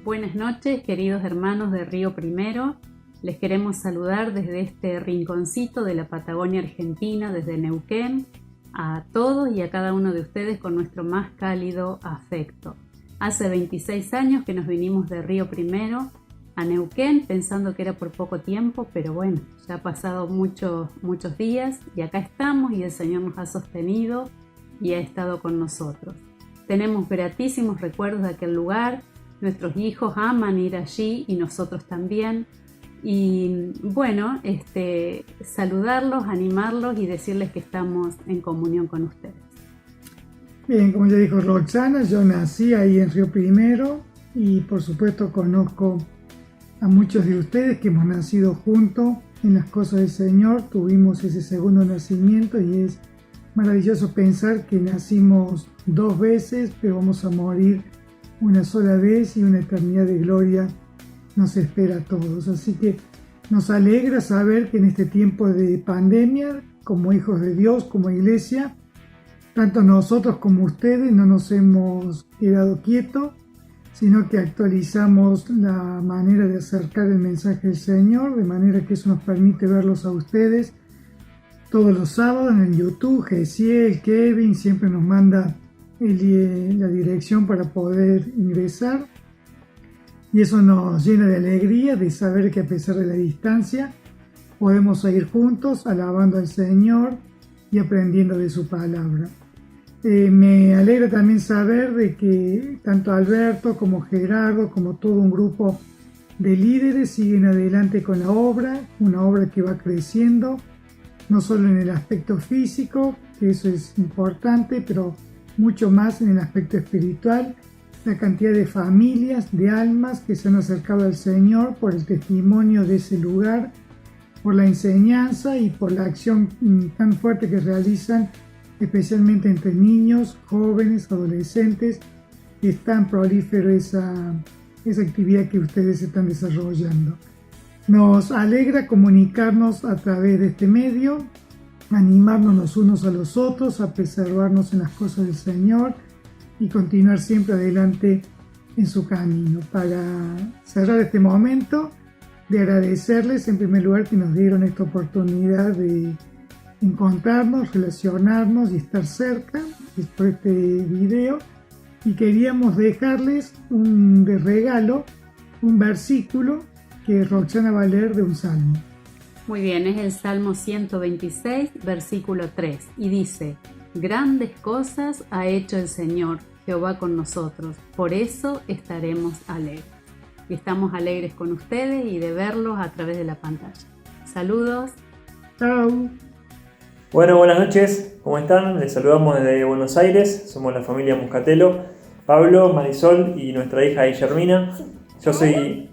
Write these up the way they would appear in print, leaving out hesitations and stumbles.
Buenas noches, queridos hermanos de Río Primero. Les queremos saludar desde este rinconcito de la Patagonia Argentina, desde Neuquén, a todos y a cada uno de ustedes con nuestro más cálido afecto. Hace 26 años que nos vinimos de Río Primero a Neuquén pensando que era por poco tiempo, pero bueno, ya ha pasado muchos días y acá estamos y el Señor nos ha sostenido y ha estado con nosotros. Tenemos gratísimos recuerdos de aquel lugar, nuestros hijos aman ir allí y nosotros también. Y bueno, saludarlos, animarlos y decirles que estamos en comunión con ustedes. Bien, como ya dijo Roxana, yo nací ahí en Río Primero y por supuesto conozco a muchos de ustedes que hemos nacido juntos en las cosas del Señor. Tuvimos ese segundo nacimiento y es maravilloso pensar que nacimos 2 veces, pero vamos a morir una sola vez y una eternidad de gloria nos espera a todos. Así que nos alegra saber que en este tiempo de pandemia, como hijos de Dios, como iglesia, tanto nosotros como ustedes no nos hemos quedado quietos, sino que actualizamos la manera de acercar el mensaje del Señor, de manera que eso nos permite verlos a ustedes todos los sábados en YouTube. Gesiel, Kevin siempre nos manda la dirección para poder ingresar y eso nos llena de alegría de saber que a pesar de la distancia podemos seguir juntos alabando al Señor y aprendiendo de su palabra. Me alegra también saber de que tanto Alberto como Gerardo como todo un grupo de líderes siguen adelante con la obra, una obra que va creciendo no solo en el aspecto físico, que eso es importante, pero mucho más en el aspecto espiritual, la cantidad de familias, de almas que se han acercado al Señor por el testimonio de ese lugar, por la enseñanza y por la acción tan fuerte que realizan, especialmente entre niños, jóvenes, adolescentes. Es tan prolífero esa actividad que ustedes están desarrollando. Nos alegra comunicarnos a través de este medio, animarnos los unos a los otros, a preservarnos en las cosas del Señor y continuar siempre adelante en su camino. Para cerrar este momento, de agradecerles en primer lugar que nos dieron esta oportunidad de encontrarnos, relacionarnos y estar cerca por este video, y queríamos dejarles de regalo un versículo que Roxana va a leer de un salmo. Muy bien, es el Salmo 126, versículo 3, y dice: Grandes cosas ha hecho el Señor, Jehová con nosotros, por eso estaremos alegres. Y estamos alegres con ustedes y de verlos a través de la pantalla. Saludos. Chao. Bueno, buenas noches, ¿cómo están? Les saludamos desde Buenos Aires, somos la familia Muscatelo, Pablo, Marisol y nuestra hija Guillermina. Yo soy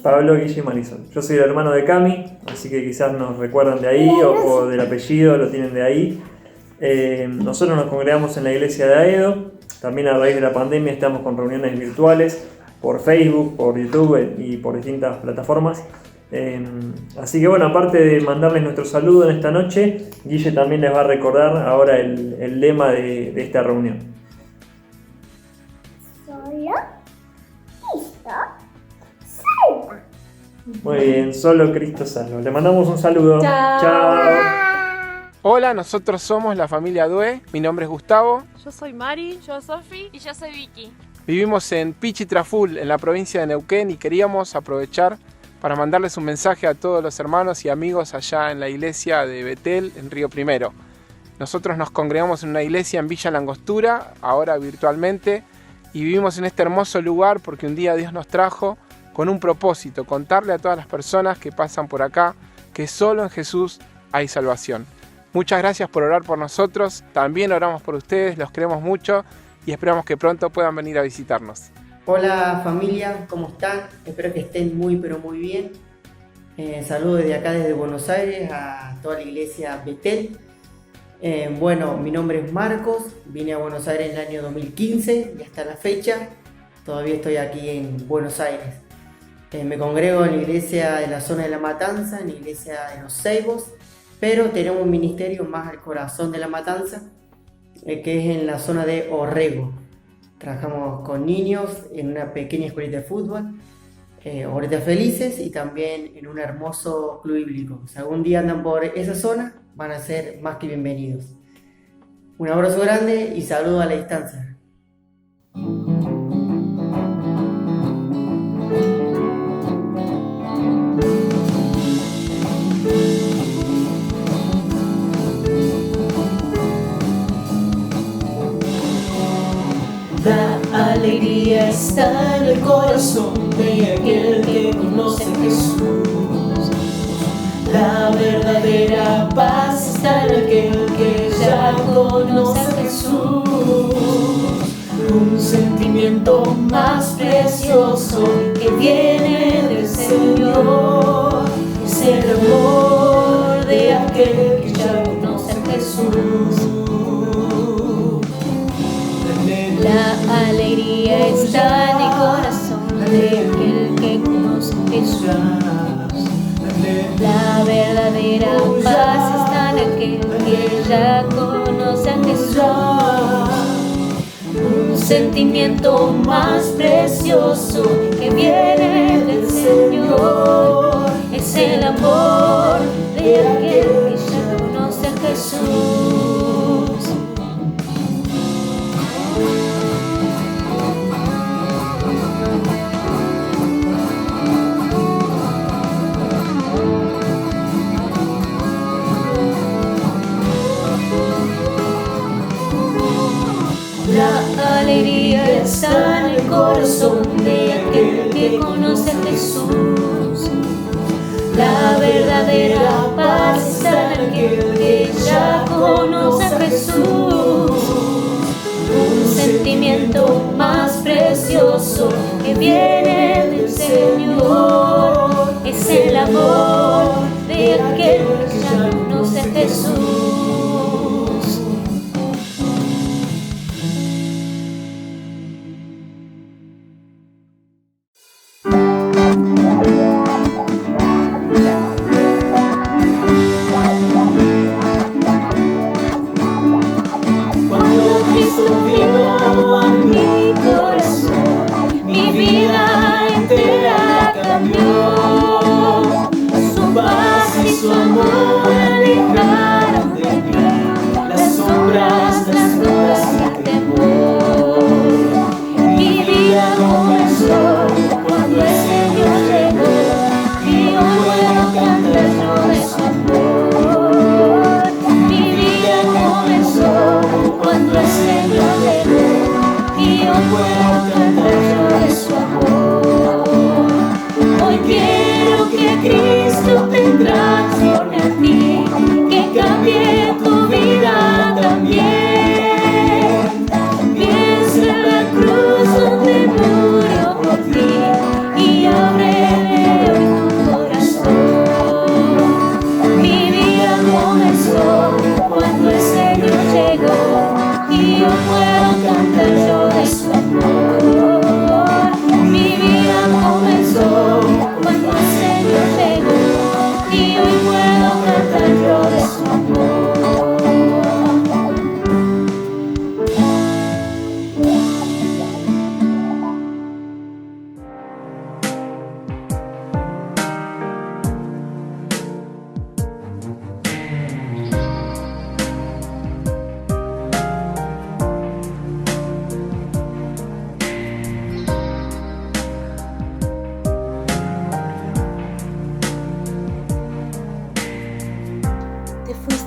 Pablo, Guille y Marisol. Yo soy el hermano de Cami, así que quizás nos recuerdan de ahí o del apellido, lo tienen de ahí. Nosotros nos congregamos en la iglesia de Aedo. También a raíz de la pandemia estamos con reuniones virtuales por Facebook, por YouTube y por distintas plataformas. Así que bueno, aparte de mandarles nuestro saludo en esta noche, Guille también les va a recordar ahora el lema de esta reunión. Solo Cristo salva. Muy bien, solo Cristo salva. Le mandamos un saludo. Chao. Chao. Hola, nosotros somos la familia Due. Mi nombre es Gustavo. Yo soy Mari, yo Sofi y yo soy Vicky. Vivimos en Pichi Traful, en la provincia de Neuquén, y queríamos aprovechar para mandarles un mensaje a todos los hermanos y amigos allá en la iglesia de Betel, en Río Primero. Nosotros nos congregamos en una iglesia en Villa Langostura, ahora virtualmente, y vivimos en este hermoso lugar porque un día Dios nos trajo con un propósito: contarle a todas las personas que pasan por acá que solo en Jesús hay salvación. Muchas gracias por orar por nosotros, también oramos por ustedes, los queremos mucho y esperamos que pronto puedan venir a visitarnos. Hola familia, ¿cómo están? Espero que estén muy pero muy bien. Saludos desde acá, desde Buenos Aires, a toda la iglesia Betel. Bueno, mi nombre es Marcos, vine a Buenos Aires en el año 2015 y hasta la fecha todavía estoy aquí en Buenos Aires. Me congrego en la iglesia de la zona de La Matanza, en la iglesia de Los Ceibos, pero tenemos un ministerio más al corazón de La Matanza, que es en la zona de Orrego. Trabajamos con niños en una pequeña escuelita de fútbol, Hortas Felices, y también en un hermoso club bíblico. Si algún día andan por esa zona, van a ser más que bienvenidos. Un abrazo grande y saludo a la distancia. La alegría está en el corazón de aquel que conoce a Jesús. La verdadera paz está en aquel que ya conoce a Jesús. Un sentimiento más precioso que viene del Señor es el amor de aquel que ya conoce a Jesús. La alegría está en el corazón de aquel que conoce a Jesús. La verdadera paz está en aquel que ya conoce a Jesús. Un sentimiento más precioso que viene del Señor es el amor de aquel que ya conoce a Jesús. La alegría está en el corazón de aquel que conoce a Jesús. La verdadera paz está en aquel que ya conoce a Jesús. Un sentimiento más precioso que viene del Señor es el amor de aquel que ya conoce a Jesús.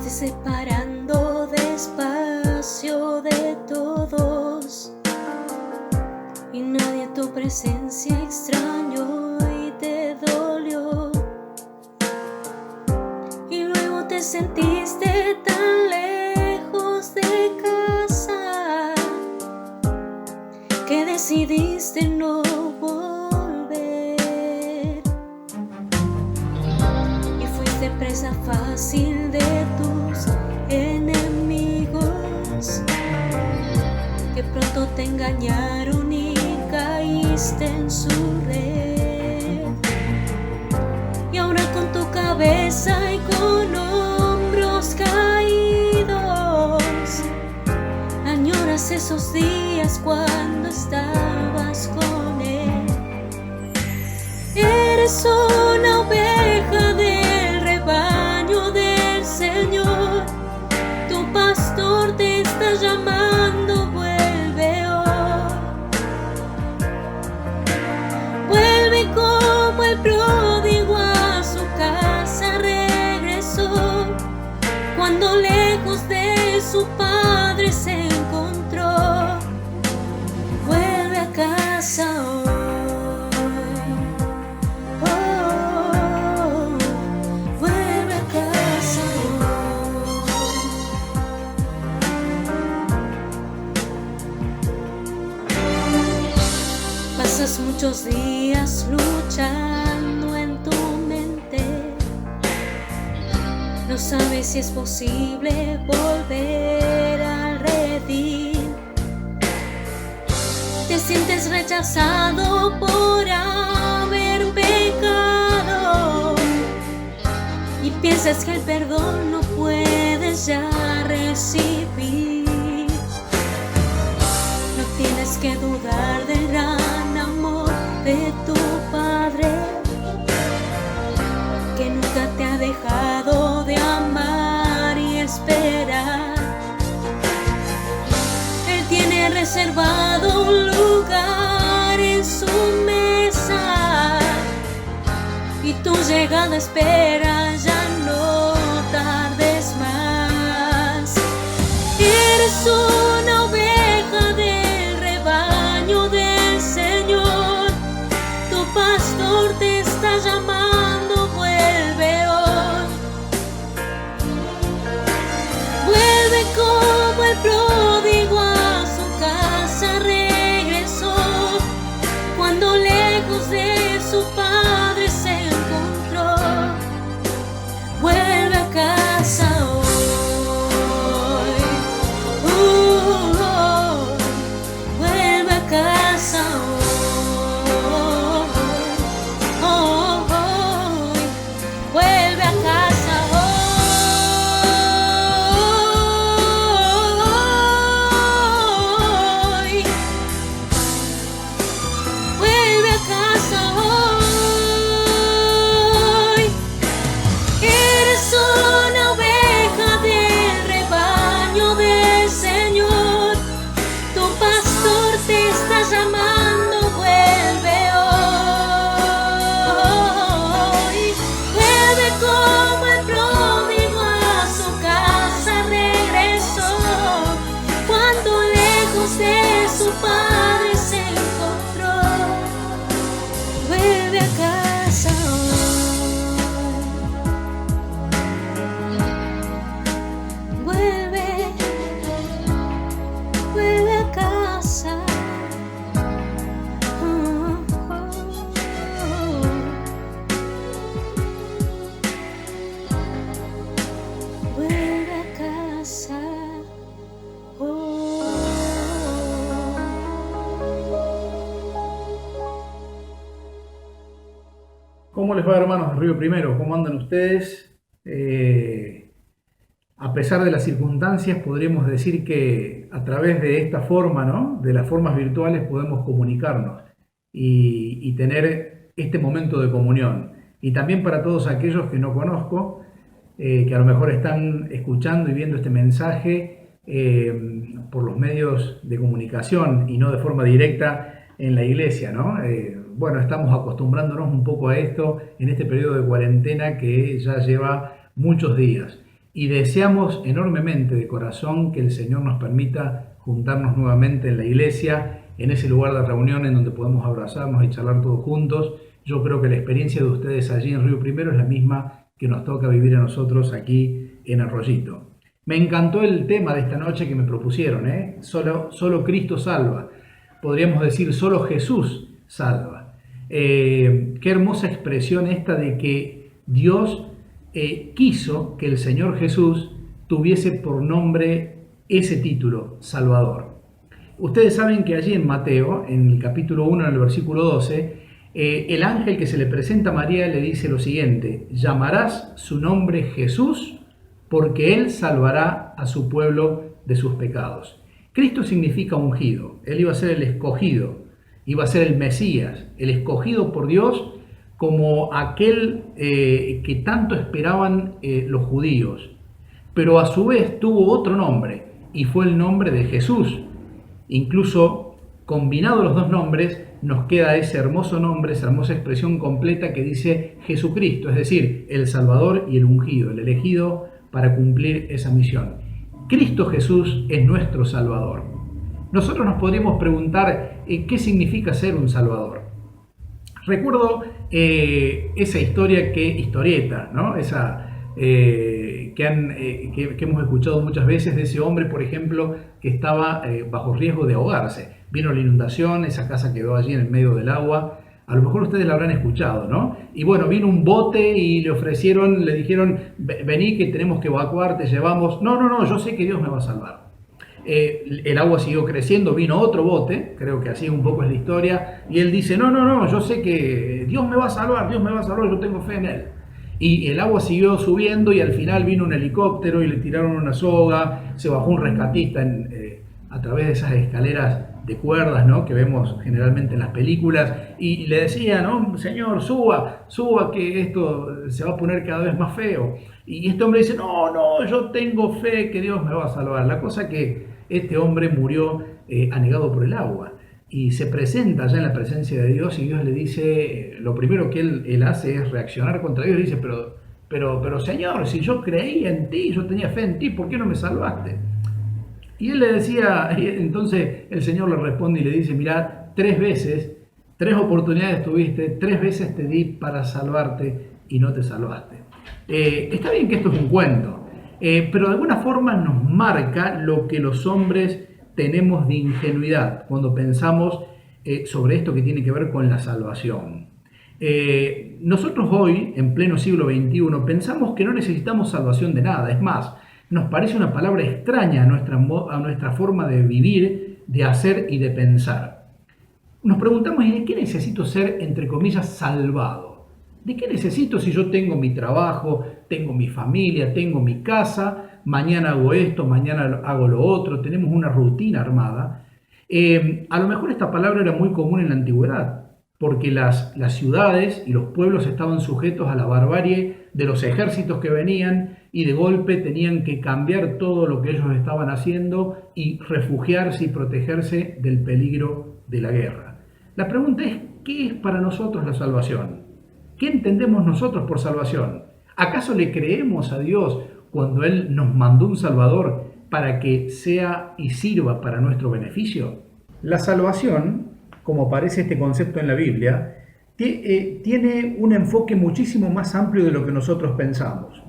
Separando despacio de todos, y nadie a tu presencia extrañó y te dolió, y luego te sentiste tan lejos de casa que decidiste no volver, y fuiste presa fácil de tus enemigos que pronto te engañaron y caíste en su red, y ahora con tu cabeza y con hombros caídos añoras recordás esos días cuando estabas con Él. Eres una oveja del rebaño del Señor. Tu pastor te está llamando, vuelve hoy. Vuelve como el pródigo a su casa regresó, cuando lejos de su padre se encontró. Vuelve a casa hoy. Vuelve a casa hoy. Pasas muchos días luchando en tu mente. No sabes si es posible volver al redil. Te sientes rechazado por haber pecado y piensas que el perdón no puedes ya recibir. No tienes que dudar del gran amor de tu Padre, que nunca te ha dejado de amar y esperar. Él tiene reservado un lugar en su mesa y tu llegada espera, ya no tardes más. Eres una oveja del rebaño del Señor. Tu pastor te está llamando, vuelve hoy. Vuelve como el pródigo a su casa regresó, cuando lejos de su padre se encontró. Vuelve a casa hoy. Vuelve a casa hoy. Vuelve a casa hoy. Vuelve a casa hoy. Eres una oveja del rebaño del Señor. Tu pastor te está llamando, vuelve hoy. Vuelve como el pródigo a su casa regresó, cuando lejos de su padre se encontró. Vuelve a casa hoy. Vuelve a casa. Vuelve a casa hoy. ¿Cómo les va, hermanos de Río Primero? ¿Cómo andan ustedes? A pesar de las circunstancias, podríamos decir que a través de esta forma, ¿no?, de las formas virtuales, podemos comunicarnos y tener este momento de comunión. Y también para todos aquellos que no conozco, que a lo mejor están escuchando y viendo este mensaje por los medios de comunicación y no de forma directa en la iglesia, ¿no? Bueno, estamos acostumbrándonos un poco a esto en este periodo de cuarentena que ya lleva muchos días. Y deseamos enormemente de corazón que el Señor nos permita juntarnos nuevamente en la iglesia, en ese lugar de reunión en donde podemos abrazarnos y charlar todos juntos. Yo creo que la experiencia de ustedes allí en Río Primero es la misma que nos toca vivir a nosotros aquí en Arroyito. Me encantó el tema de esta noche que me propusieron, Solo Cristo salva. Podríamos decir, solo Jesús salva. Qué hermosa expresión esta de que Dios quiso que el Señor Jesús tuviese por nombre ese título, Salvador. Ustedes saben que allí en Mateo, en el capítulo 1, en el versículo 12, el ángel que se le presenta a María le dice lo siguiente: llamarás su nombre Jesús, porque él salvará a su pueblo de sus pecados. Cristo significa ungido. Él iba a ser el escogido, iba a ser el Mesías, el escogido por Dios como aquel que tanto esperaban los judíos. Pero a su vez tuvo otro nombre, y fue el nombre de Jesús. Incluso combinados los dos nombres, nos queda ese hermoso nombre, esa hermosa expresión completa que dice Jesucristo, es decir, el Salvador y el ungido, el elegido para cumplir esa misión. Cristo Jesús es nuestro Salvador. Nosotros nos podríamos preguntar qué significa ser un Salvador. Recuerdo esa historieta, ¿no? Esa que hemos escuchado muchas veces de ese hombre, por ejemplo, que estaba bajo riesgo de ahogarse. Vino la inundación, esa casa quedó allí en el medio del agua. A lo mejor ustedes la habrán escuchado, ¿no? Y bueno, vino un bote y le dijeron, vení que tenemos que evacuar, te llevamos. No, yo sé que Dios me va a salvar. El agua siguió creciendo, vino otro bote, creo que así un poco es la historia, y él dice, no, yo sé que Dios me va a salvar, yo tengo fe en Él. Y el agua siguió subiendo y al final vino un helicóptero y le tiraron una soga, se bajó un rescatista a través de esas escaleras de cuerdas, ¿no?, que vemos generalmente en las películas, y le decía, ¿no?, señor, suba, que esto se va a poner cada vez más feo. Y este hombre dice, no, yo tengo fe que Dios me va a salvar. La cosa que este hombre murió anegado por el agua y se presenta allá en la presencia de Dios, y Dios le dice, lo primero que él hace es reaccionar contra Dios, y dice, pero Señor, si yo creía en ti, yo tenía fe en ti, ¿por qué no me salvaste? Y él le decía, entonces el Señor le responde y le dice, mirá, 3 oportunidades tuviste, 3 veces te di para salvarte y no te salvaste. Está bien que esto es un cuento, pero de alguna forma nos marca lo que los hombres tenemos de ingenuidad cuando pensamos sobre esto que tiene que ver con la salvación. Nosotros hoy, en pleno siglo XXI, pensamos que no necesitamos salvación de nada. Es más, nos parece una palabra extraña a nuestra forma de vivir, de hacer y de pensar. Nos preguntamos, ¿y de qué necesito ser, entre comillas, salvado? ¿De qué necesito si yo tengo mi trabajo, tengo mi familia, tengo mi casa, mañana hago esto, mañana hago lo otro, tenemos una rutina armada? A lo mejor esta palabra era muy común en la antigüedad, porque las ciudades y los pueblos estaban sujetos a la barbarie de los ejércitos que venían, y de golpe tenían que cambiar todo lo que ellos estaban haciendo y refugiarse y protegerse del peligro de la guerra. La pregunta es, ¿qué es para nosotros la salvación? ¿Qué entendemos nosotros por salvación? ¿Acaso le creemos a Dios cuando Él nos mandó un Salvador para que sea y sirva para nuestro beneficio? La salvación, como aparece este concepto en la Biblia, tiene un enfoque muchísimo más amplio de lo que nosotros pensamos.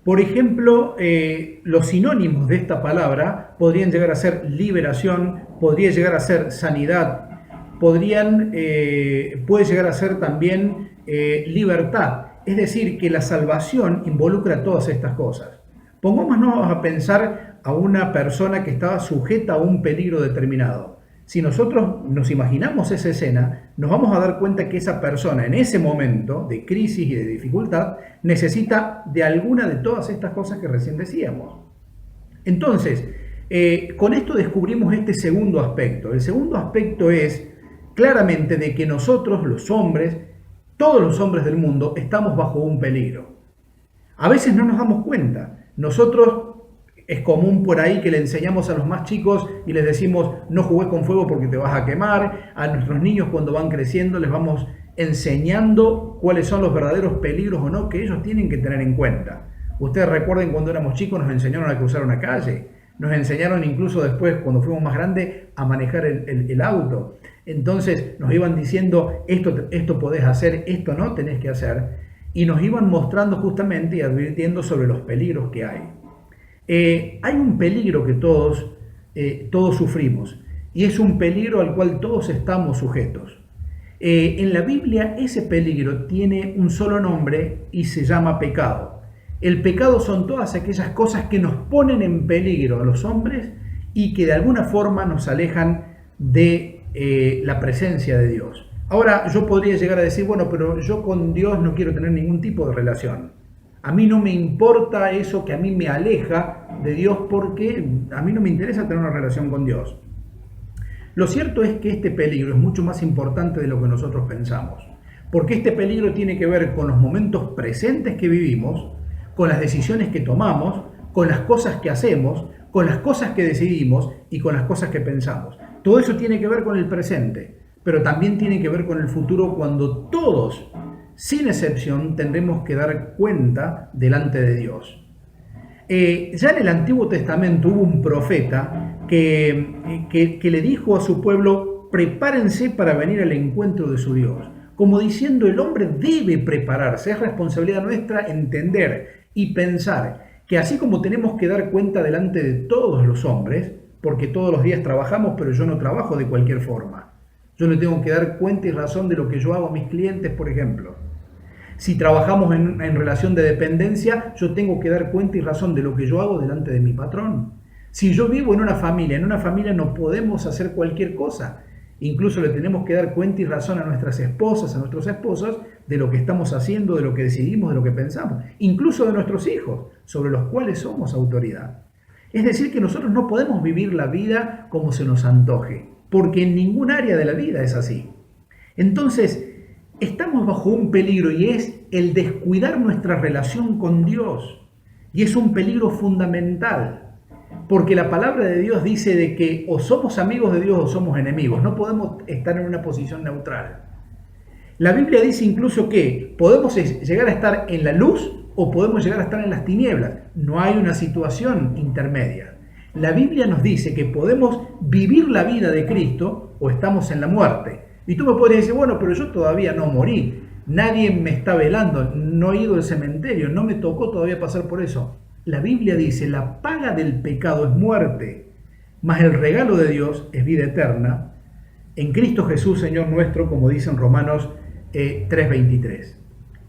Por ejemplo, los sinónimos de esta palabra podrían llegar a ser liberación, podría llegar a ser sanidad, puede llegar a ser también libertad. Es decir, que la salvación involucra todas estas cosas. Pongámonos a pensar a una persona que estaba sujeta a un peligro determinado. Si nosotros nos imaginamos esa escena, nos vamos a dar cuenta que esa persona en ese momento de crisis y de dificultad necesita de alguna de todas estas cosas que recién decíamos. Entonces, con esto descubrimos este segundo aspecto. El segundo aspecto es claramente de que nosotros, los hombres, todos los hombres del mundo, estamos bajo un peligro. A veces no nos damos cuenta. Nosotros, es común por ahí que le enseñamos a los más chicos y les decimos, no jugues con fuego porque te vas a quemar. A nuestros niños, cuando van creciendo, les vamos enseñando cuáles son los verdaderos peligros o no que ellos tienen que tener en cuenta. Ustedes recuerden, cuando éramos chicos nos enseñaron a cruzar una calle, nos enseñaron incluso después, cuando fuimos más grandes, a manejar el auto. Entonces nos iban diciendo, esto podés hacer, esto no tenés que hacer, y nos iban mostrando justamente y advirtiendo sobre los peligros que hay. Hay un peligro que todos sufrimos, y es un peligro al cual todos estamos sujetos. En la Biblia ese peligro tiene un solo nombre y se llama pecado. El pecado son todas aquellas cosas que nos ponen en peligro a los hombres y que de alguna forma nos alejan de la presencia de Dios. Ahora yo podría llegar a decir, bueno, pero yo con Dios no quiero tener ningún tipo de relación. A mí no me importa eso que a mí me aleja de Dios porque a mí no me interesa tener una relación con Dios. Lo cierto es que este peligro es mucho más importante de lo que nosotros pensamos, porque este peligro tiene que ver con los momentos presentes que vivimos, con las decisiones que tomamos, con las cosas que hacemos, con las cosas que decidimos y con las cosas que pensamos. Todo eso tiene que ver con el presente, pero también tiene que ver con el futuro, cuando todos, sin excepción, tendremos que dar cuenta delante de Dios. Ya en el Antiguo Testamento hubo un profeta que le dijo a su pueblo: prepárense para venir al encuentro de su Dios. Como diciendo, el hombre debe prepararse. Es responsabilidad nuestra entender y pensar que así como tenemos que dar cuenta delante de todos los hombres, porque todos los días trabajamos, pero yo no trabajo de cualquier forma. Yo le tengo que dar cuenta y razón de lo que yo hago a mis clientes, por ejemplo. Si trabajamos en relación de dependencia, yo tengo que dar cuenta y razón de lo que yo hago delante de mi patrón. Si yo vivo en una familia no podemos hacer cualquier cosa. Incluso le tenemos que dar cuenta y razón a nuestras esposas, a nuestros esposos, de lo que estamos haciendo, de lo que decidimos, de lo que pensamos. Incluso de nuestros hijos, sobre los cuales somos autoridad. Es decir, que nosotros no podemos vivir la vida como se nos antoje, porque en ningún área de la vida es así. Entonces, estamos bajo un peligro, y es el descuidar nuestra relación con Dios. Y es un peligro fundamental, porque la palabra de Dios dice de que o somos amigos de Dios o somos enemigos. No podemos estar en una posición neutral. La Biblia dice incluso que podemos llegar a estar en la luz o podemos llegar a estar en las tinieblas. No hay una situación intermedia. La Biblia nos dice que podemos vivir la vida de Cristo o estamos en la muerte. Y tú me podrías decir: bueno, pero yo todavía no morí, nadie me está velando, no he ido al cementerio, no me tocó todavía pasar por eso. La Biblia dice: la paga del pecado es muerte, mas el regalo de Dios es vida eterna en Cristo Jesús, Señor nuestro, como dice en Romanos 3:23.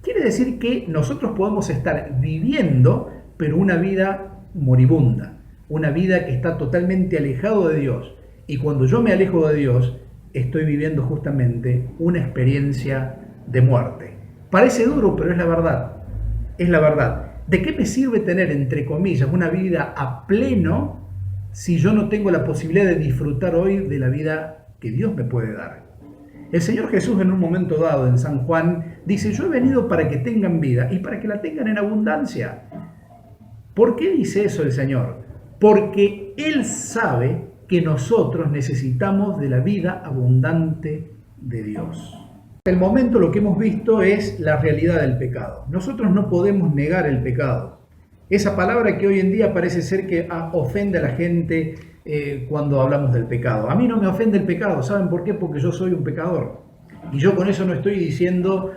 Quiere decir que nosotros podemos estar viviendo, pero una vida moribunda, una vida que está totalmente alejado de Dios. Y cuando yo me alejo de Dios, estoy viviendo justamente una experiencia de muerte. Parece duro, pero es la verdad. Es la verdad. ¿De qué me sirve tener, entre comillas, una vida a pleno si yo no tengo la posibilidad de disfrutar hoy de la vida que Dios me puede dar? El Señor Jesús, en un momento dado en San Juan, dice: yo he venido para que tengan vida y para que la tengan en abundancia. ¿Por qué dice eso el Señor? Porque Él sabe que nosotros necesitamos de la vida abundante de Dios. Hasta el momento lo que hemos visto es la realidad del pecado. Nosotros no podemos negar el pecado. Esa palabra que hoy en día parece ser que ofende a la gente cuando hablamos del pecado. A mí no me ofende el pecado. ¿Saben por qué? Porque yo soy un pecador. Y yo con eso no estoy diciendo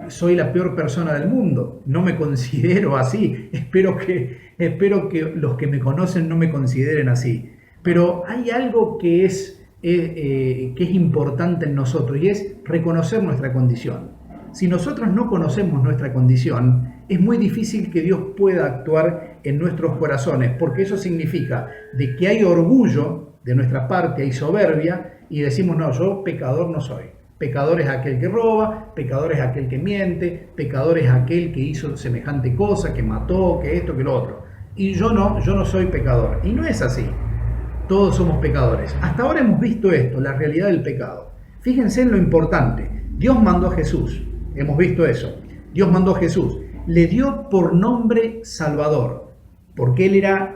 soy la peor persona del mundo. No me considero así. Espero que los que me conocen no me consideren así. Pero hay algo que es importante en nosotros, y es reconocer nuestra condición. Si nosotros no conocemos nuestra condición, es muy difícil que Dios pueda actuar en nuestros corazones, porque eso significa de que hay orgullo de nuestra parte, hay soberbia, y decimos: no, yo pecador no soy. Pecador es aquel que roba, pecador es aquel que miente, pecador es aquel que hizo semejante cosa, que mató, que esto, que lo otro. Y yo no soy pecador. Y no es así. Todos somos pecadores. Hasta ahora hemos visto esto, la realidad del pecado. Fíjense en lo importante. Dios mandó a Jesús. Hemos visto eso. Dios mandó a Jesús. Le dio por nombre Salvador, porque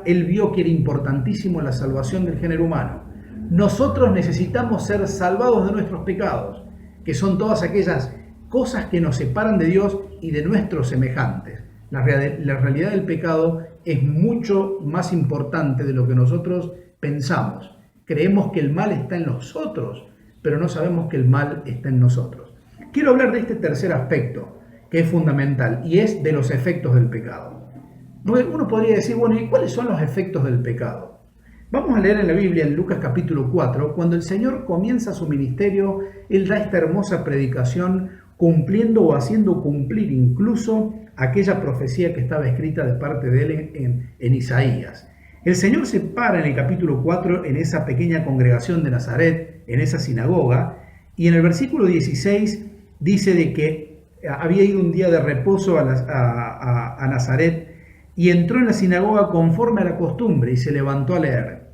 Él vio que era importantísimo la salvación del género humano. Nosotros necesitamos ser salvados de nuestros pecados, que son todas aquellas cosas que nos separan de Dios y de nuestros semejantes. La realidad del pecado es mucho más importante de lo que nosotros pensamos. Creemos que el mal está en los otros, pero no sabemos que el mal está en nosotros. Quiero hablar de este tercer aspecto, que es fundamental, y es de los efectos del pecado. Uno podría decir: bueno, ¿y cuáles son los efectos del pecado? Vamos a leer en la Biblia, en Lucas capítulo 4, cuando el Señor comienza su ministerio, Él da esta hermosa predicación, cumpliendo o haciendo cumplir incluso aquella profecía que estaba escrita de parte de Él en Isaías. El Señor se para en el capítulo 4 en esa pequeña congregación de Nazaret, en esa sinagoga, y en el versículo 16 dice de que había ido un día de reposo a Nazaret y entró en la sinagoga conforme a la costumbre y se levantó a leer.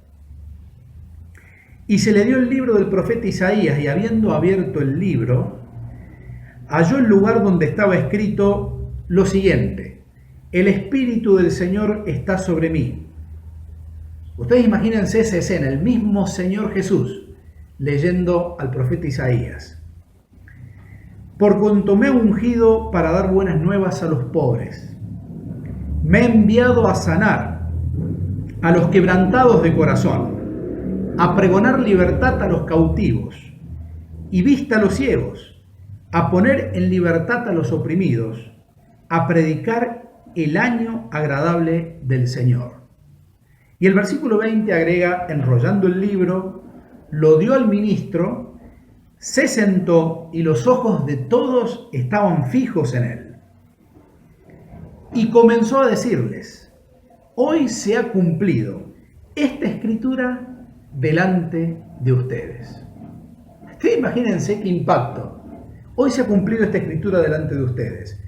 Y se le dio el libro del profeta Isaías, y habiendo abierto el libro, halló el lugar donde estaba escrito lo siguiente: el Espíritu del Señor está sobre mí. Ustedes imagínense esa escena, el mismo Señor Jesús leyendo al profeta Isaías. Por cuanto me ha ungido para dar buenas nuevas a los pobres, me ha enviado a sanar a los quebrantados de corazón, a pregonar libertad a los cautivos y vista a los ciegos, a poner en libertad a los oprimidos, a predicar el año agradable del Señor. Y el versículo 20 agrega, enrollando el libro, lo dio al ministro, se sentó y los ojos de todos estaban fijos en él. Y comenzó a decirles: hoy se ha cumplido esta escritura delante de ustedes. Ustedes imagínense qué impacto. Hoy se ha cumplido esta escritura delante de ustedes.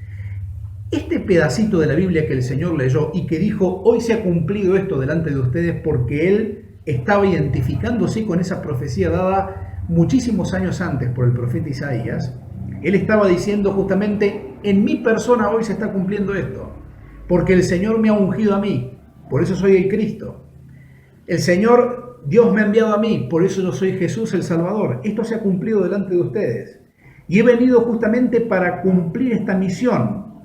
Este pedacito de la Biblia que el Señor leyó y que dijo: hoy se ha cumplido esto delante de ustedes, porque Él estaba identificándose con esa profecía dada muchísimos años antes por el profeta Isaías. Él estaba diciendo justamente: en mi persona hoy se está cumpliendo esto, porque el Señor me ha ungido a mí, por eso soy el Cristo. El Señor, Dios me ha enviado a mí, por eso yo soy Jesús el Salvador. Esto se ha cumplido delante de ustedes. Y he venido justamente para cumplir esta misión,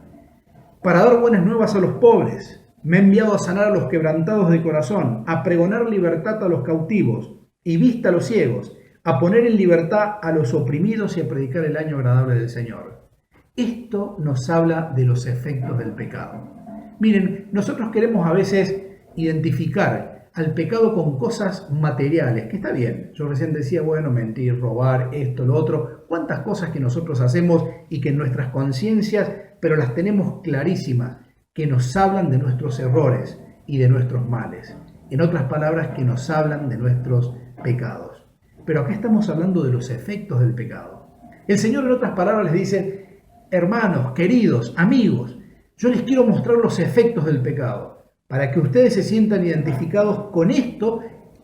para dar buenas nuevas a los pobres. Me ha enviado a sanar a los quebrantados de corazón, a pregonar libertad a los cautivos y vista a los ciegos, a poner en libertad a los oprimidos y a predicar el año agradable del Señor. Esto nos habla de los efectos del pecado. Miren, nosotros queremos a veces identificar al pecado con cosas materiales, que está bien. Yo recién decía, bueno, mentir, robar, esto, lo otro. Cuántas cosas que nosotros hacemos y que en nuestras conciencias, pero las tenemos clarísimas, que nos hablan de nuestros errores y de nuestros males. En otras palabras, que nos hablan de nuestros pecados. Pero acá estamos hablando de los efectos del pecado. El Señor, en otras palabras, les dice: hermanos, queridos, amigos, yo les quiero mostrar los efectos del pecado, para que ustedes se sientan identificados con esto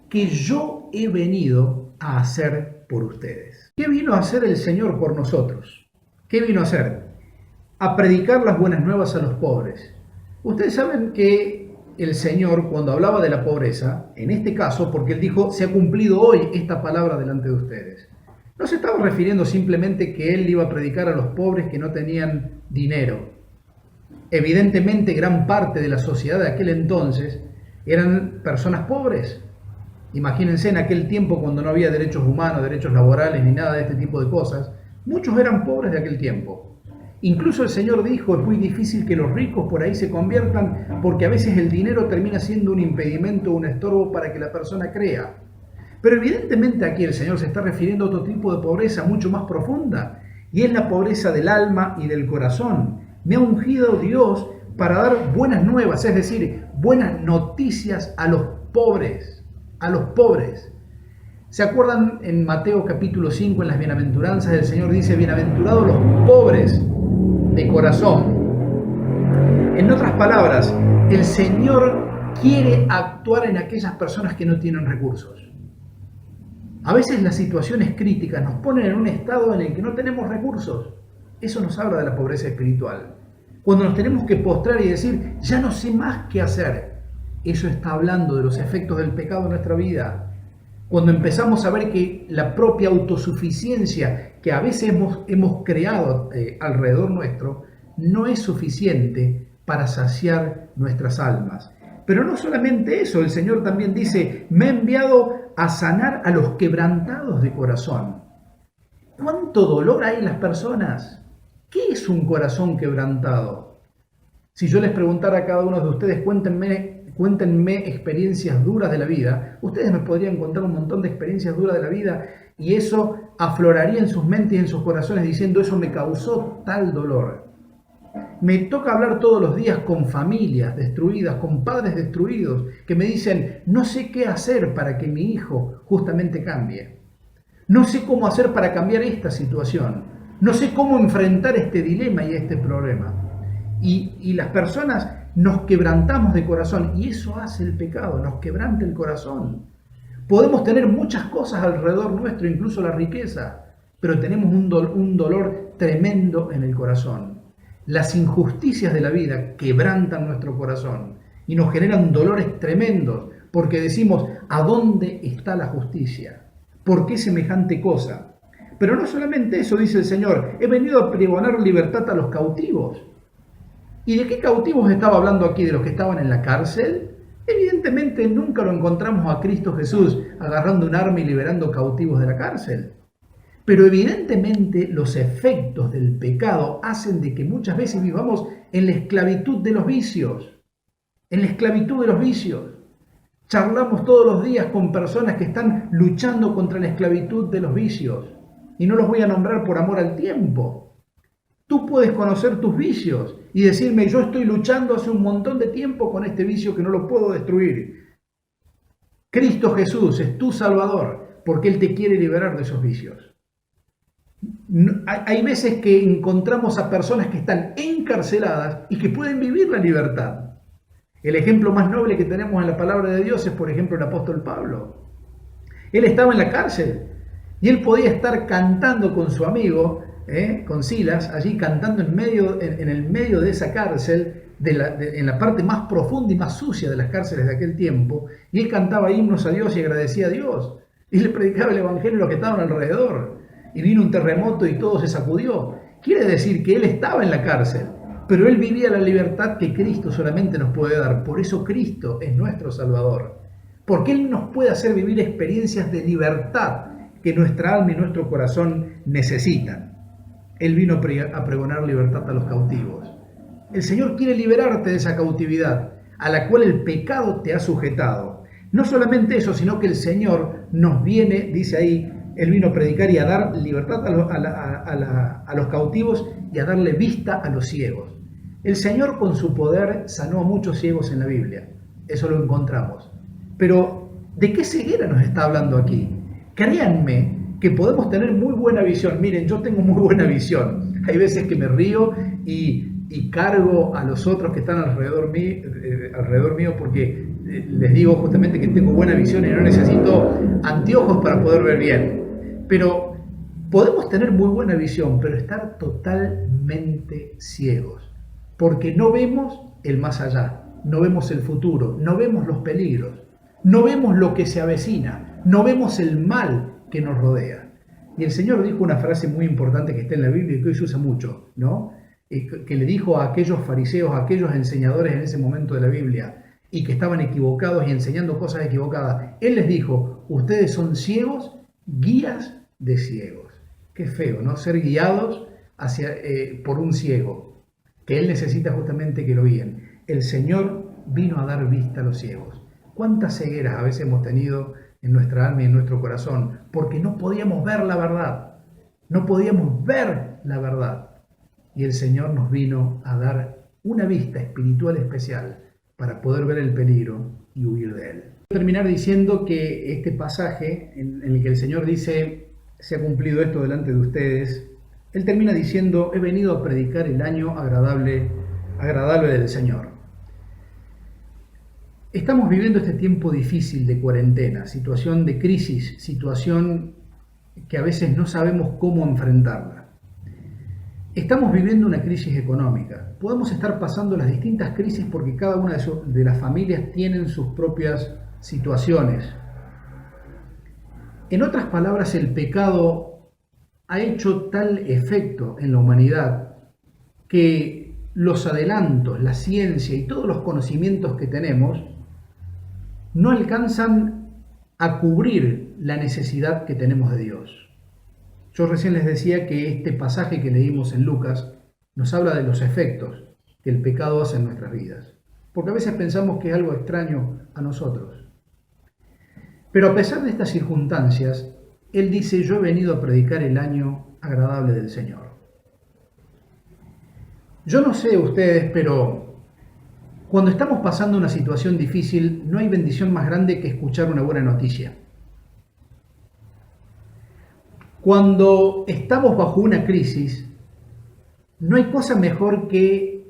que yo he venido a hacer por ustedes. ¿Qué vino a hacer el Señor por nosotros? ¿Qué vino a hacer? A predicar las buenas nuevas a los pobres. Ustedes saben que el Señor, cuando hablaba de la pobreza, en este caso, porque Él dijo: se ha cumplido hoy esta palabra delante de ustedes, no se estaba refiriendo simplemente que Él iba a predicar a los pobres que no tenían dinero. Evidentemente, gran parte de la sociedad de aquel entonces eran personas pobres. Imagínense en aquel tiempo, cuando no había derechos humanos, derechos laborales, ni nada de este tipo de cosas. Muchos eran pobres de aquel tiempo. Incluso el Señor dijo: es muy difícil que los ricos por ahí se conviertan, porque a veces el dinero termina siendo un impedimento, un estorbo para que la persona crea. Pero evidentemente aquí el Señor se está refiriendo a otro tipo de pobreza mucho más profunda, y es la pobreza del alma y del corazón. Me ha ungido Dios para dar buenas nuevas, es decir, buenas noticias a los pobres. A los pobres. ¿Se acuerdan en Mateo capítulo 5, en las bienaventuranzas, el Señor dice: bienaventurados los pobres de corazón? En otras palabras, el Señor quiere actuar en aquellas personas que no tienen recursos. A veces las situaciones críticas nos ponen en un estado en el que no tenemos recursos. Eso nos habla de la pobreza espiritual. Cuando nos tenemos que postrar y decir: ya no sé más qué hacer. Eso está hablando de los efectos del pecado en nuestra vida. Cuando empezamos a ver que la propia autosuficiencia que a veces hemos creado alrededor nuestro no es suficiente para saciar nuestras almas. Pero no solamente eso, el Señor también dice: me ha enviado a sanar a los quebrantados de corazón. ¿Cuánto dolor hay en las personas? ¿Qué es un corazón quebrantado? Si yo les preguntara a cada uno de ustedes: cuéntenme experiencias duras de la vida, ustedes me podrían contar un montón de experiencias duras de la vida, y eso afloraría en sus mentes y en sus corazones diciendo: eso me causó tal dolor. Me toca hablar todos los días con familias destruidas, con padres destruidos, que me dicen: no sé qué hacer para que mi hijo justamente cambie. No sé cómo hacer para cambiar esta situación. no sé cómo enfrentar este dilema y este problema. Y las personas nos quebrantamos de corazón, y eso hace el pecado, nos quebranta el corazón. Podemos tener muchas cosas alrededor nuestro, incluso la riqueza, pero tenemos un dolor tremendo en el corazón. Las injusticias de la vida quebrantan nuestro corazón y nos generan dolores tremendos, porque decimos, ¿a dónde está la justicia? ¿Por qué semejante cosa? Pero no solamente eso, dice el Señor, he venido a pregonar libertad a los cautivos. ¿Y de qué cautivos estaba hablando aquí? ¿De los que estaban en la cárcel? Evidentemente nunca lo encontramos a Cristo Jesús agarrando un arma y liberando cautivos de la cárcel. Pero evidentemente los efectos del pecado hacen de que muchas veces vivamos en la esclavitud de los vicios. En la esclavitud de los vicios. Charlamos todos los días con personas que están luchando contra la esclavitud de los vicios. Y no los voy a nombrar por amor al tiempo. Tú puedes conocer tus vicios y decirme, yo estoy luchando hace un montón de tiempo con este vicio que no lo puedo destruir. Cristo Jesús es tu Salvador porque Él te quiere liberar de esos vicios. Hay veces que encontramos a personas que están encarceladas y que pueden vivir la libertad. El ejemplo más noble que tenemos en la palabra de Dios es, por ejemplo, el apóstol Pablo. Él estaba en la cárcel y él podía estar cantando con su amigo, con Silas, allí cantando en el medio de esa cárcel, en la parte más profunda y más sucia de las cárceles de aquel tiempo, y él cantaba himnos a Dios y agradecía a Dios, y le predicaba el evangelio a los que estaban alrededor, y vino un terremoto y todo se sacudió. Quiere decir que él estaba en la cárcel, pero él vivía la libertad que Cristo solamente nos puede dar. Por eso Cristo es nuestro Salvador, porque Él nos puede hacer vivir experiencias de libertad que nuestra alma y nuestro corazón necesitan. Él vino a pregonar libertad a los cautivos. El Señor quiere liberarte de esa cautividad a la cual el pecado te ha sujetado. No solamente eso, sino que el Señor nos viene, dice ahí, Él vino a predicar y a dar libertad a los cautivos y a darle vista a los ciegos. El Señor con su poder sanó a muchos ciegos en la Biblia. Eso lo encontramos. Pero, ¿de qué ceguera nos está hablando aquí? Créanme que podemos tener muy buena visión. Miren, yo tengo muy buena visión. Hay veces que me río y cargo a los otros que están alrededor mío porque les digo justamente que tengo buena visión y no necesito anteojos para poder ver bien. Pero podemos tener muy buena visión, pero estar totalmente ciegos. Porque no vemos el más allá, no vemos el futuro, no vemos los peligros, no vemos lo que se avecina, no vemos el mal que nos rodea. Y el Señor dijo una frase muy importante que está en la Biblia y que hoy se usa mucho, ¿no? Que le dijo a aquellos fariseos, a aquellos enseñadores en ese momento de la Biblia, y que estaban equivocados y enseñando cosas equivocadas. Él les dijo, ustedes son ciegos, guías de ciegos. Qué feo, ¿no? Ser guiados por un ciego, que Él necesita justamente que lo guíen. El Señor vino a dar vista a los ciegos. ¿Cuántas cegueras a veces hemos tenido en nuestra alma y en nuestro corazón? Porque no podíamos ver la verdad. No podíamos ver la verdad. Y el Señor nos vino a dar una vista espiritual especial para poder ver el peligro y huir de él. Voy a terminar diciendo que este pasaje en el que el Señor dice, se ha cumplido esto delante de ustedes, Él termina diciendo, he venido a predicar el año agradable del Señor. Estamos viviendo este tiempo difícil de cuarentena, situación de crisis, situación que a veces no sabemos cómo enfrentarla. Estamos viviendo una crisis económica. Podemos estar pasando las distintas crisis porque cada una de las familias tienen sus propias situaciones. En otras palabras, el pecado ha hecho tal efecto en la humanidad que los adelantos, la ciencia y todos los conocimientos que tenemos no alcanzan a cubrir la necesidad que tenemos de Dios. Yo recién les decía que este pasaje que leímos en Lucas nos habla de los efectos que el pecado hace en nuestras vidas, porque a veces pensamos que es algo extraño a nosotros. Pero a pesar de estas circunstancias, Él dice, yo he venido a predicar el año agradable del Señor. Yo no sé ustedes, pero cuando estamos pasando una situación difícil, no hay bendición más grande que escuchar una buena noticia. Cuando estamos bajo una crisis, no hay cosa mejor que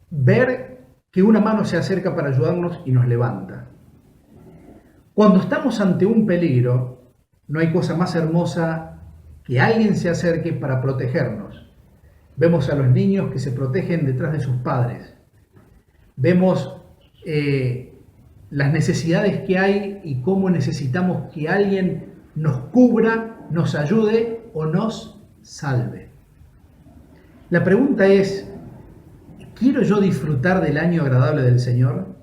ver que una mano se acerca para ayudarnos y nos levanta. Cuando estamos ante un peligro, no hay cosa más hermosa que alguien se acerque para protegernos. Vemos a los niños que se protegen detrás de sus padres. Vemos las necesidades que hay y cómo necesitamos que alguien nos cubra, nos ayude o nos salve. La pregunta es, ¿quiero yo disfrutar del año agradable del Señor?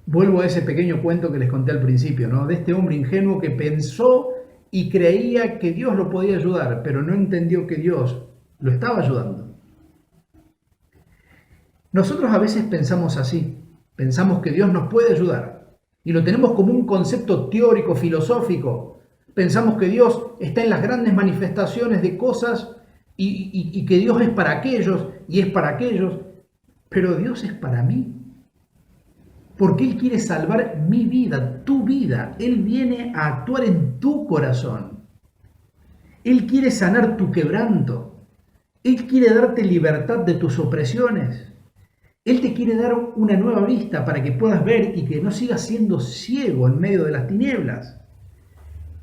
Vuelvo a ese pequeño cuento que les conté al principio, ¿no? De este hombre ingenuo que pensó y creía que Dios lo podía ayudar, pero no entendió que Dios lo estaba ayudando. Nosotros a veces pensamos así, pensamos que Dios nos puede ayudar y lo tenemos como un concepto teórico, filosófico. Pensamos que Dios está en las grandes manifestaciones de cosas y que Dios es para aquellos y es para aquellos, pero Dios es para mí. Porque Él quiere salvar mi vida, tu vida. Él viene a actuar en tu corazón. Él quiere sanar tu quebranto. Él quiere darte libertad de tus opresiones. Él te quiere dar una nueva vista para que puedas ver y que no sigas siendo ciego en medio de las tinieblas.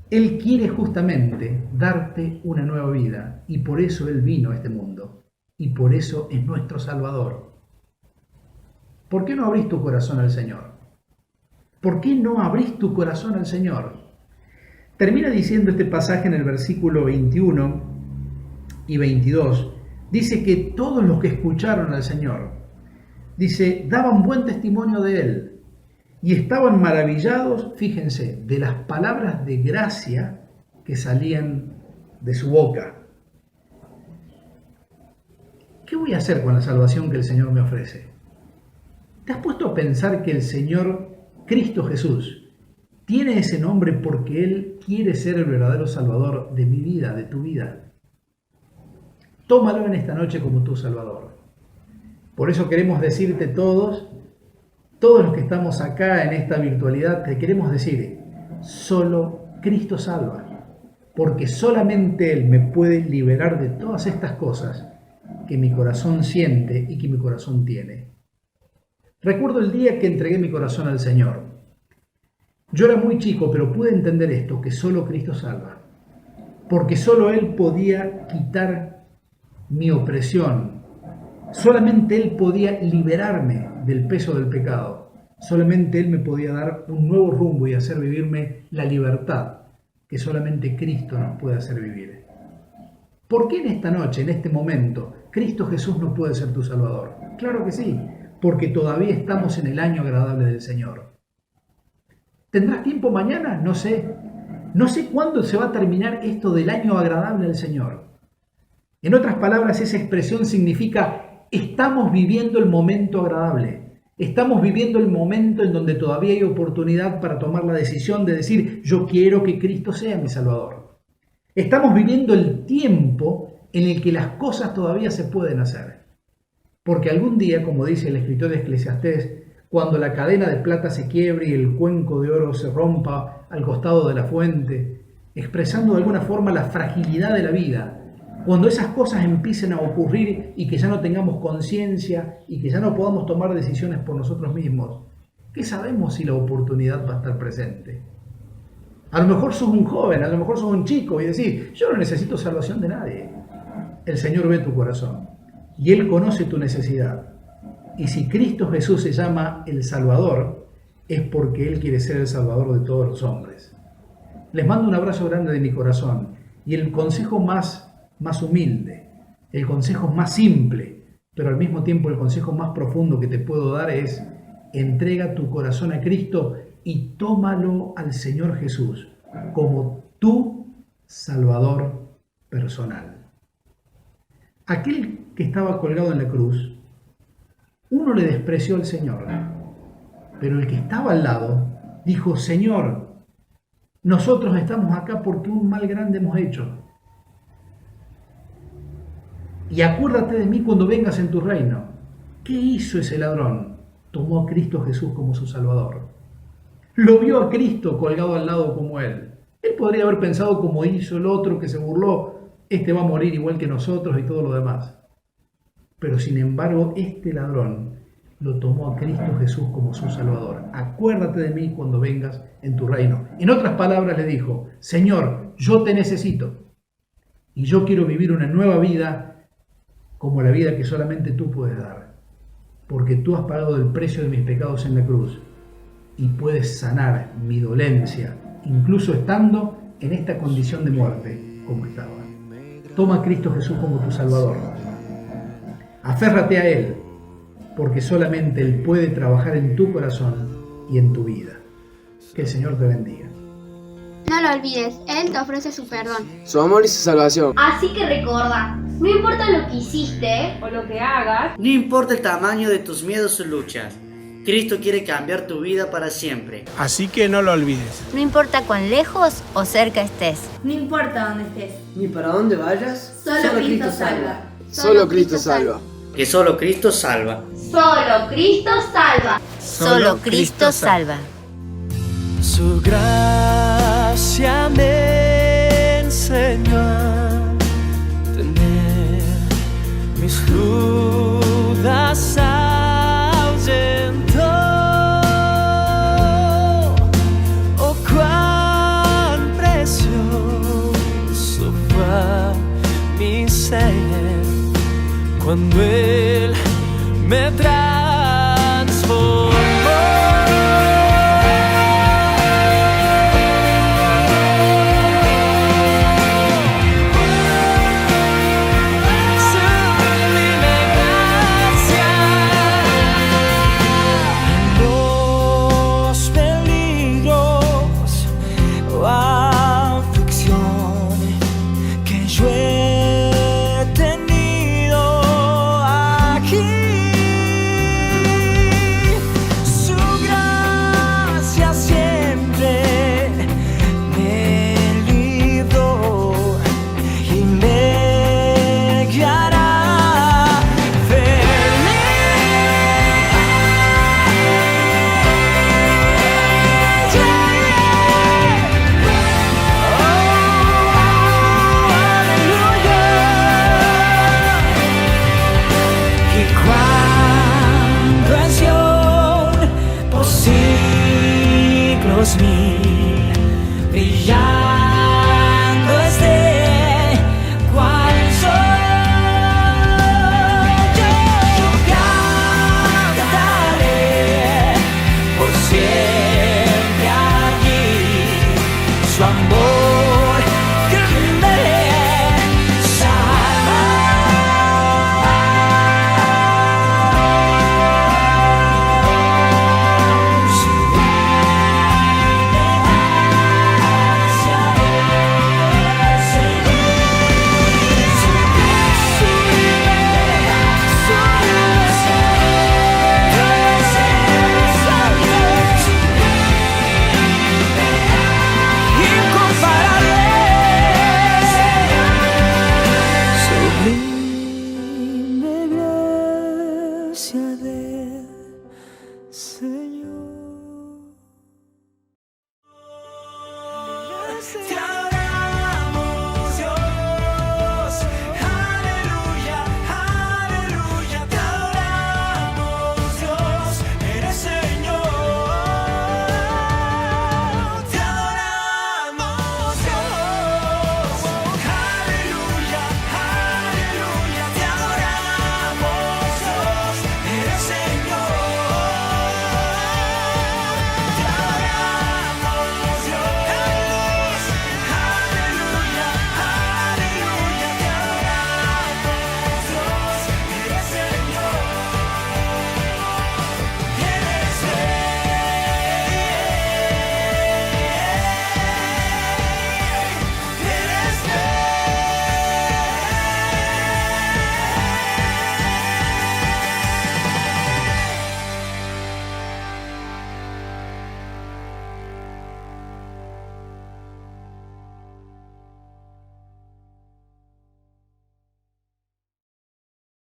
Él quiere justamente darte una nueva vida y por eso Él vino a este mundo y por eso es nuestro Salvador. ¿Por qué no abrís tu corazón al Señor? ¿Por qué no abrís tu corazón al Señor? Termina diciendo este pasaje en el versículo 21 y 22. Dice que todos los que escucharon al Señor, dice, daban buen testimonio de Él y estaban maravillados, fíjense, de las palabras de gracia que salían de su boca. ¿Qué voy a hacer con la salvación que el Señor me ofrece? ¿Te has puesto a pensar que el Señor Cristo Jesús tiene ese nombre porque Él quiere ser el verdadero Salvador de mi vida, de tu vida? Tómalo en esta noche como tu Salvador. Por eso queremos decirte todos los que estamos acá en esta virtualidad, te queremos decir, solo Cristo salva, porque solamente Él me puede liberar de todas estas cosas que mi corazón siente y que mi corazón tiene. Recuerdo el día que entregué mi corazón al Señor. Yo era muy chico, pero pude entender esto, que solo Cristo salva, porque solo Él podía quitar mi opresión. Solamente Él podía liberarme del peso del pecado. Solamente Él me podía dar un nuevo rumbo y hacer vivirme la libertad que solamente Cristo nos puede hacer vivir. ¿Por qué en esta noche, en este momento, Cristo Jesús no puede ser tu Salvador? Claro que sí, porque todavía estamos en el año agradable del Señor. ¿Tendrás tiempo mañana? No sé. No sé cuándo se va a terminar esto del año agradable del Señor. En otras palabras, esa expresión significa estamos viviendo el momento agradable. Estamos viviendo el momento en donde todavía hay oportunidad para tomar la decisión de decir, yo quiero que Cristo sea mi Salvador. Estamos viviendo el tiempo en el que las cosas todavía se pueden hacer. Porque algún día, como dice el escritor de Eclesiastés, cuando la cadena de plata se quiebre y el cuenco de oro se rompa al costado de la fuente, expresando de alguna forma la fragilidad de la vida, cuando esas cosas empiecen a ocurrir y que ya no tengamos conciencia y que ya no podamos tomar decisiones por nosotros mismos, ¿qué sabemos si la oportunidad va a estar presente? A lo mejor sos un joven, a lo mejor sos un chico y decís, yo no necesito salvación de nadie. El Señor ve tu corazón y Él conoce tu necesidad. Y si Cristo Jesús se llama el Salvador, es porque Él quiere ser el Salvador de todos los hombres. Les mando un abrazo grande de mi corazón y el consejo más humilde, el consejo más simple, pero al mismo tiempo el consejo más profundo que te puedo dar es entrega tu corazón a Cristo y tómalo al Señor Jesús como tu Salvador personal. Aquel que estaba colgado en la cruz, uno le despreció al Señor, pero el que estaba al lado dijo, Señor, nosotros estamos acá porque un mal grande hemos hecho. Y acuérdate de mí cuando vengas en tu reino. ¿Qué hizo ese ladrón? Tomó a Cristo Jesús como su Salvador. Lo vio a Cristo colgado al lado como Él. Él podría haber pensado como hizo el otro que se burló, este va a morir igual que nosotros y todo lo demás. Pero sin embargo, este ladrón lo tomó a Cristo Jesús como su Salvador. Acuérdate de mí cuando vengas en tu reino. En otras palabras le dijo, Señor, yo te necesito y yo quiero vivir una nueva vida como la vida que solamente tú puedes dar, porque tú has pagado el precio de mis pecados en la cruz y puedes sanar mi dolencia, incluso estando en esta condición de muerte como estaba. Toma a Cristo Jesús como tu Salvador. Aférrate a Él, porque solamente Él puede trabajar en tu corazón y en tu vida. Que el Señor te bendiga. No lo olvides, Él te ofrece su perdón, su amor y su salvación. Así que recuerda, no importa lo que hiciste o lo que hagas, no importa el tamaño de tus miedos o luchas, Cristo quiere cambiar tu vida para siempre. Así que no lo olvides. No importa cuán lejos o cerca estés. No importa dónde estés. Ni para dónde vayas, Solo Cristo salva. Solo Cristo salva. Que solo Cristo salva. Solo Cristo salva. Solo Cristo salva. Su gracia me enseñó a tener mis dudas ahuyentó. Oh, cuán precioso fue mi ser cuando Él me trajo